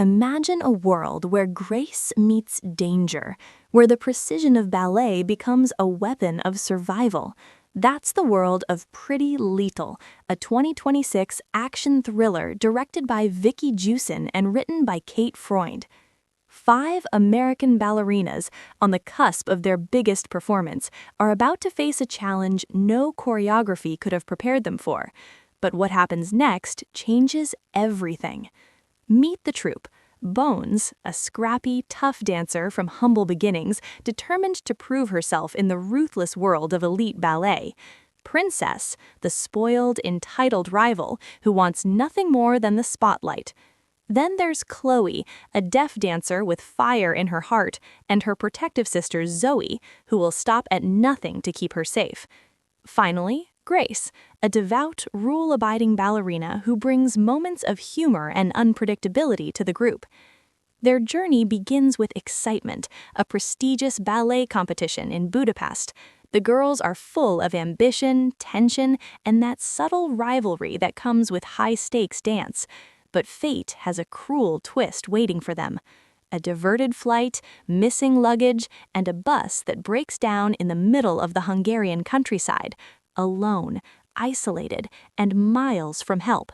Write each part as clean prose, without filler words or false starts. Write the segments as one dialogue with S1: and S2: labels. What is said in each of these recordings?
S1: Imagine a world where grace meets danger, where the precision of ballet becomes a weapon of survival. That's the world of Pretty Lethal, a 2026 action thriller directed by Vicky Jewson and written by Kate Freund. Five American ballerinas, on the cusp of their biggest performance, are about to face a challenge no choreography could have prepared them for. But what happens next changes everything. Meet the troupe. Bones, a scrappy, tough dancer from humble beginnings, determined to prove herself in the ruthless world of elite ballet. Princess, the spoiled, entitled rival who wants nothing more than the spotlight. Then there's Chloe, a deaf dancer with fire in her heart, and her protective sister Zoe, who will stop at nothing to keep her safe. Finally, Grace, a devout, rule-abiding ballerina who brings moments of humor and unpredictability to the group. Their journey begins with excitement, a prestigious ballet competition in Budapest. The girls are full of ambition, tension, and that subtle rivalry that comes with high-stakes dance. But fate has a cruel twist waiting for them. A diverted flight, missing luggage, and a bus that breaks down in the middle of the Hungarian countryside. Alone, isolated, and miles from help.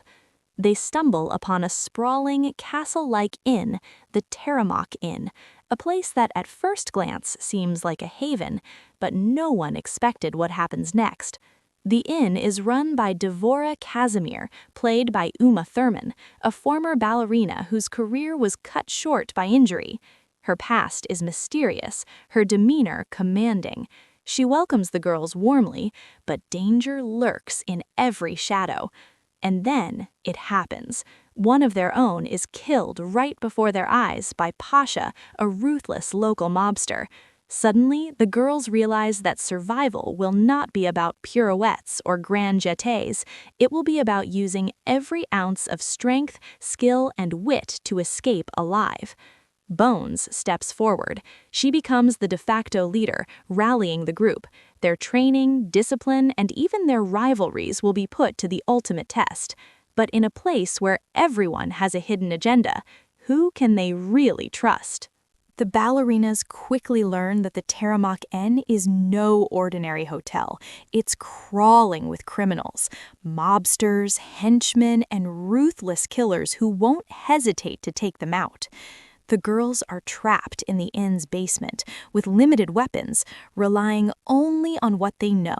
S1: They stumble upon a sprawling, castle-like inn, the Teremok Inn, a place that at first glance seems like a haven, but no one expected what happens next. The inn is run by Devora, played by Thurman, a former ballerina whose career was cut short by injury. Her past is mysterious, her demeanor commanding. She welcomes the girls warmly, but danger lurks in every shadow. And then it happens. One of their own is killed right before their eyes by Pasha, a ruthless local mobster. Suddenly, the girls realize that survival will not be about pirouettes or grand jetés. It will be about using every ounce of strength, skill, and wit to escape alive. Bones steps forward. She becomes the de facto leader, rallying the group. Their training, discipline, and even their rivalries will be put to the ultimate test. But in a place where everyone has a hidden agenda, who can they really trust? The ballerinas quickly learn that the Teremok Inn is no ordinary hotel. It's crawling with criminals, mobsters, henchmen, and ruthless killers who won't hesitate to take them out. The girls are trapped in the inn's basement with limited weapons, relying only on what they know,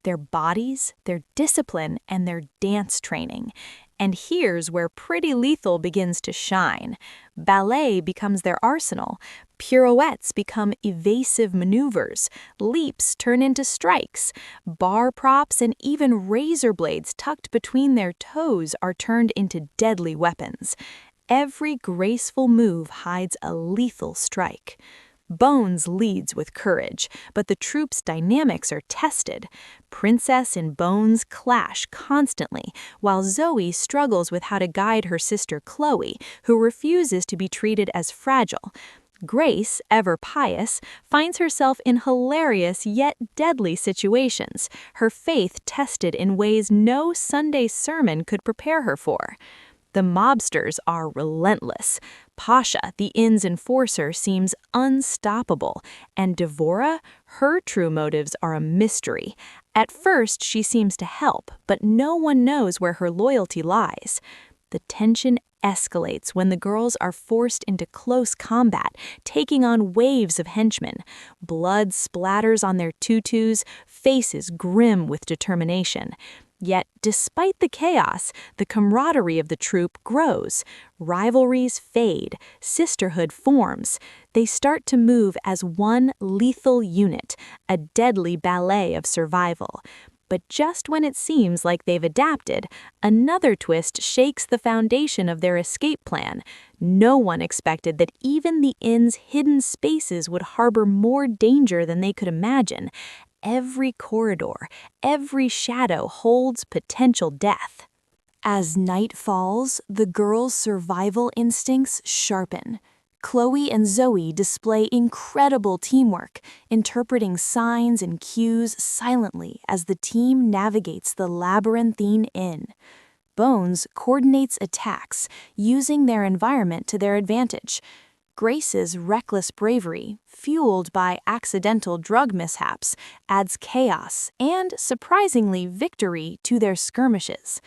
S1: their bodies, their discipline, and their dance training. And here's where Pretty Lethal begins to shine. Ballet becomes their arsenal. Pirouettes become evasive maneuvers. Leaps turn into strikes. Bar props and even razor blades tucked between their toes are turned into deadly weapons. Every graceful move hides a lethal strike. Bones leads with courage, but the troupe's dynamics are tested. Princess and Bones clash constantly, while Zoe struggles with how to guide her sister Chloe, who refuses to be treated as fragile. Grace, ever pious, finds herself in hilarious yet deadly situations, her faith tested in ways no Sunday sermon could prepare her for. The mobsters are relentless. Pasha, the inn's enforcer, seems unstoppable, and Devora, her true motives are a mystery. At first, she seems to help, but no one knows where her loyalty lies. The tension escalates when the girls are forced into close combat, taking on waves of henchmen. Blood splatters on their tutus, faces grim with determination. Yet, despite the chaos, the camaraderie of the troupe grows. Rivalries fade, sisterhood forms. They start to move as one lethal unit, a deadly ballet of survival. But just when it seems like they've adapted, another twist shakes the foundation of their escape plan. No one expected that even the inn's hidden spaces would harbor more danger than they could imagine. Every corridor, every shadow holds potential death. As night falls, the girls' survival instincts sharpen. Chloe and Zoe display incredible teamwork, interpreting signs and cues silently as the team navigates the labyrinthine inn. Bones coordinates attacks, using their environment to their advantage. Grace's reckless bravery, fueled by accidental drug mishaps, adds chaos and, surprisingly, victory to their skirmishes.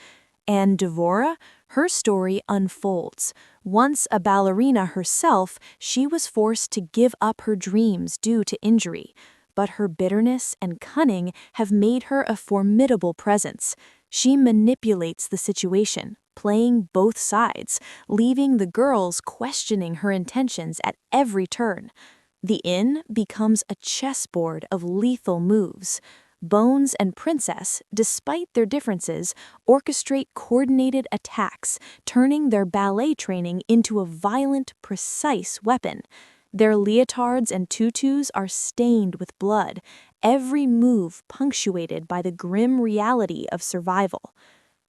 S1: And Devora, her story unfolds. Once a ballerina herself, she was forced to give up her dreams due to injury. But her bitterness and cunning have made her a formidable presence. She manipulates the situation, playing both sides, leaving the girls questioning her intentions at every turn. The inn becomes a chessboard of lethal moves. Bones and Princess, despite their differences, orchestrate coordinated attacks, turning their ballet training into a violent, precise weapon. Their leotards and tutus are stained with blood, every move punctuated by the grim reality of survival.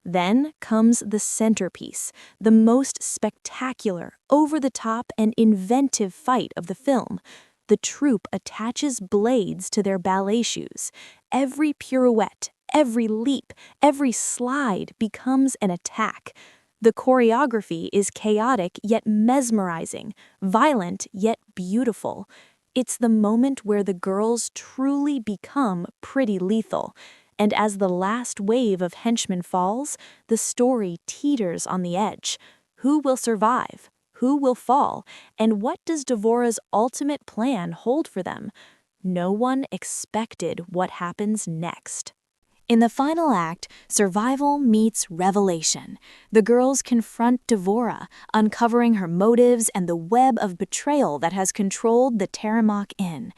S1: Then comes the centerpiece, the most spectacular, over-the-top, and inventive fight of the film. The troupe attaches blades to their ballet shoes. Every pirouette, every leap, every slide becomes an attack. The choreography is chaotic yet mesmerizing, violent yet beautiful. It's the moment where the girls truly become pretty lethal. And as the last wave of henchmen falls, the story teeters on the edge. Who will survive? Who will fall? And what does Devora's ultimate plan hold for them? No one expected what happens next. In the final act, survival meets revelation. The girls confront Devora, uncovering her motives and the web of betrayal that has controlled the Teremok Inn.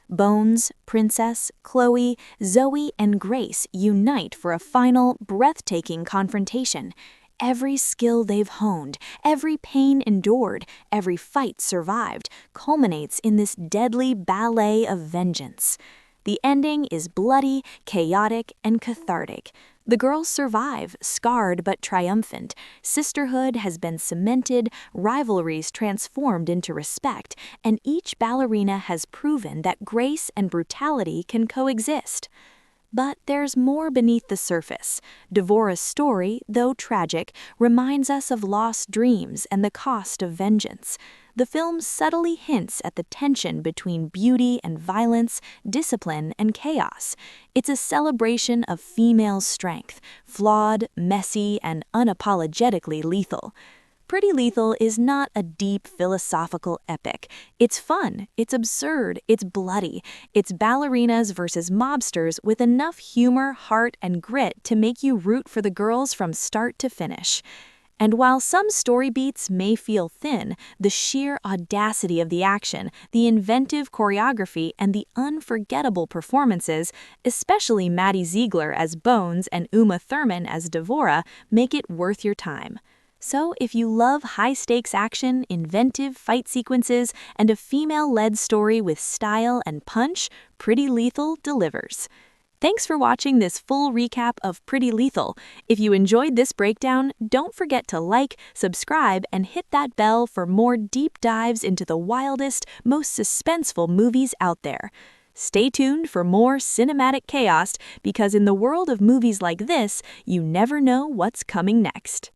S1: Bones, Princess, Chloe, Zoe, and Grace unite for a final, breathtaking confrontation. Every skill they've honed, every pain endured, every fight survived, culminates in this deadly ballet of vengeance. The ending is bloody, chaotic, and cathartic. The girls survive, scarred but triumphant. Sisterhood has been cemented, rivalries transformed into respect, and each ballerina has proven that grace and brutality can coexist. But there's more beneath the surface. Devora's story, though tragic, reminds us of lost dreams and the cost of vengeance. The film subtly hints at the tension between beauty and violence, discipline and chaos. It's a celebration of female strength, flawed, messy, and unapologetically lethal. Pretty Lethal is not a deep philosophical epic. It's fun, it's absurd, it's bloody. It's ballerinas versus mobsters with enough humor, heart, and grit to make you root for the girls from start to finish. And while some story beats may feel thin, the sheer audacity of the action, the inventive choreography, and the unforgettable performances, especially Maddie Ziegler as Bones and Uma Thurman as Devora, make it worth your time. So if you love high-stakes action, inventive fight sequences, and a female-led story with style and punch, Pretty Lethal delivers. Thanks for watching this full recap of Pretty Lethal. If you enjoyed this breakdown, don't forget to like, subscribe, and hit that bell for more deep dives into the wildest, most suspenseful movies out there. Stay tuned for more cinematic chaos, because in the world of movies like this, you never know what's coming next.